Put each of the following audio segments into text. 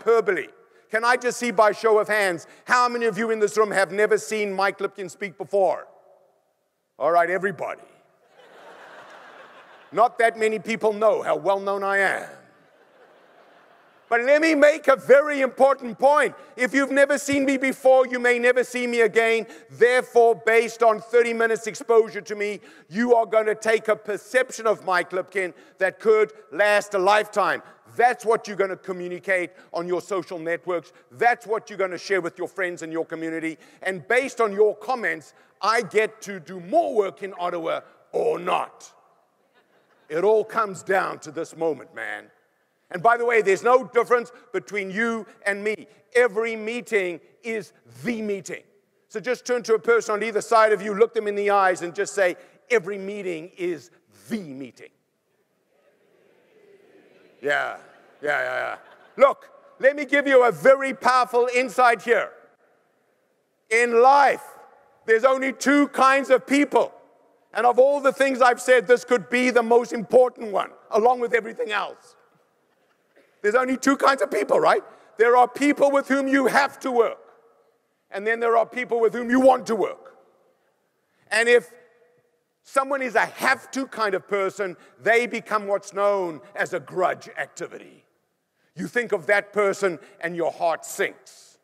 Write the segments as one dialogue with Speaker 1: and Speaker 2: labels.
Speaker 1: hyperbole. Can I just see by show of hands, how many of you in this room have never seen Mike Lipkin speak before? All right, everybody. Not that many people know how well known I am. But let me make a very important point. If you've never seen me before, you may never see me again. Therefore, based on 30 minutes exposure to me, you are going to take a perception of Mike Lipkin that could last a lifetime. That's what you're going to communicate on your social networks. That's what you're going to share with your friends and your community. And based on your comments, I get to do more work in Ottawa or not. It all comes down to this moment, man. And by the way, there's no difference between you and me. Every meeting is the meeting. So just turn to a person on either side of you, look them in the eyes, and just say, every meeting is the meeting. Yeah. Look, let me give you a very powerful insight here. In life, there's only two kinds of people. And of all the things I've said, this could be the most important one, along with everything else. There's only two kinds of people, right? There are people with whom you have to work. And then there are people with whom you want to work. And if someone is a have-to kind of person, they become what's known as a grudge activity. You think of that person and your heart sinks.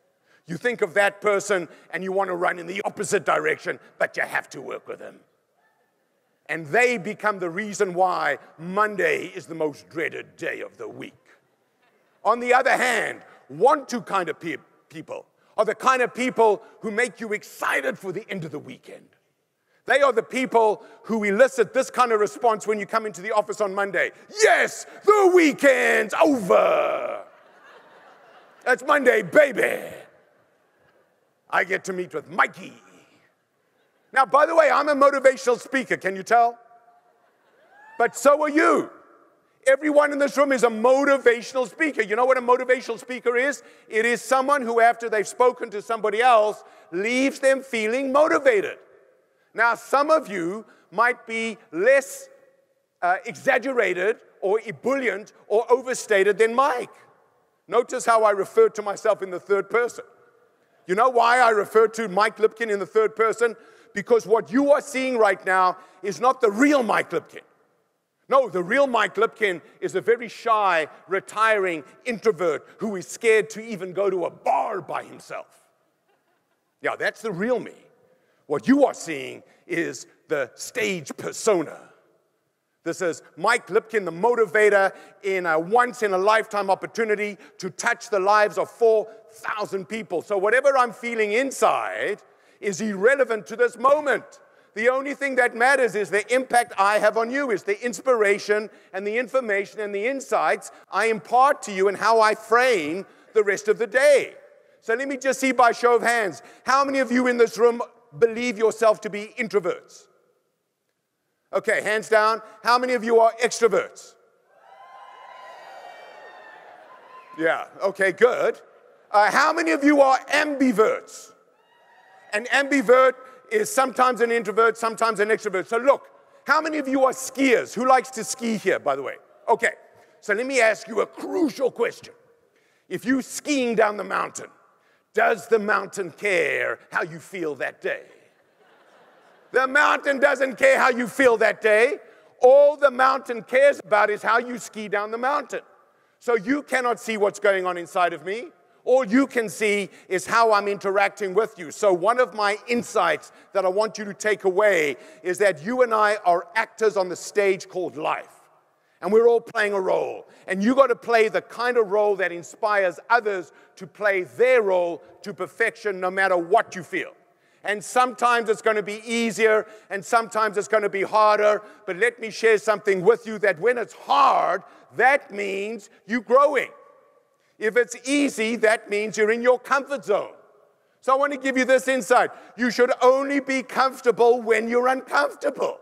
Speaker 1: You think of that person and you want to run in the opposite direction, but you have to work with them. And they become the reason why Monday is the most dreaded day of the week. On the other hand, want-to kind of people are the kind of people who make you excited for the end of the weekend. They are the people who elicit this kind of response when you come into the office on Monday. Yes, the weekend's over. It's Monday, baby. I get to meet with Mikey. Now, by the way, I'm a motivational speaker, can you tell? But so are you. Everyone in this room is a motivational speaker. You know what a motivational speaker is? It is someone who, after they've spoken to somebody else, leaves them feeling motivated. Now, some of you might be less exaggerated or ebullient or overstated than Mike. Notice how I refer to myself in the third person. You know why I refer to Mike Lipkin in the third person? Because what you are seeing right now is not the real Mike Lipkin. No, the real Mike Lipkin is a very shy, retiring introvert who is scared to even go to a bar by himself. Yeah, that's the real me. What you are seeing is the stage persona. This is Mike Lipkin, the motivator, in a once-in-a-lifetime opportunity to touch the lives of 4,000 people. So whatever I'm feeling inside is irrelevant to this moment. The only thing that matters is the impact I have on you, is the inspiration and the information and the insights I impart to you and how I frame the rest of the day. So let me just see by show of hands, how many of you in this room believe yourself to be introverts? Okay, hands down. How many of you are extroverts? Yeah, okay, good. How many of you are ambiverts? An ambivert is sometimes an introvert, sometimes an extrovert. So look, how many of you are skiers? Who likes to ski here, by the way? Okay, so let me ask you a crucial question. If you're skiing down the mountain, does the mountain care how you feel that day? The mountain doesn't care how you feel that day. All the mountain cares about is how you ski down the mountain. So you cannot see what's going on inside of me. All you can see is how I'm interacting with you. So one of my insights that I want you to take away is that you and I are actors on the stage called life. And we're all playing a role. And you got to play the kind of role that inspires others to play their role to perfection no matter what you feel. And sometimes it's going to be easier, and sometimes it's going to be harder. But let me share something with you that when it's hard, that means you're growing. If it's easy, that means you're in your comfort zone. So I want to give you this insight. You should only be comfortable when you're uncomfortable.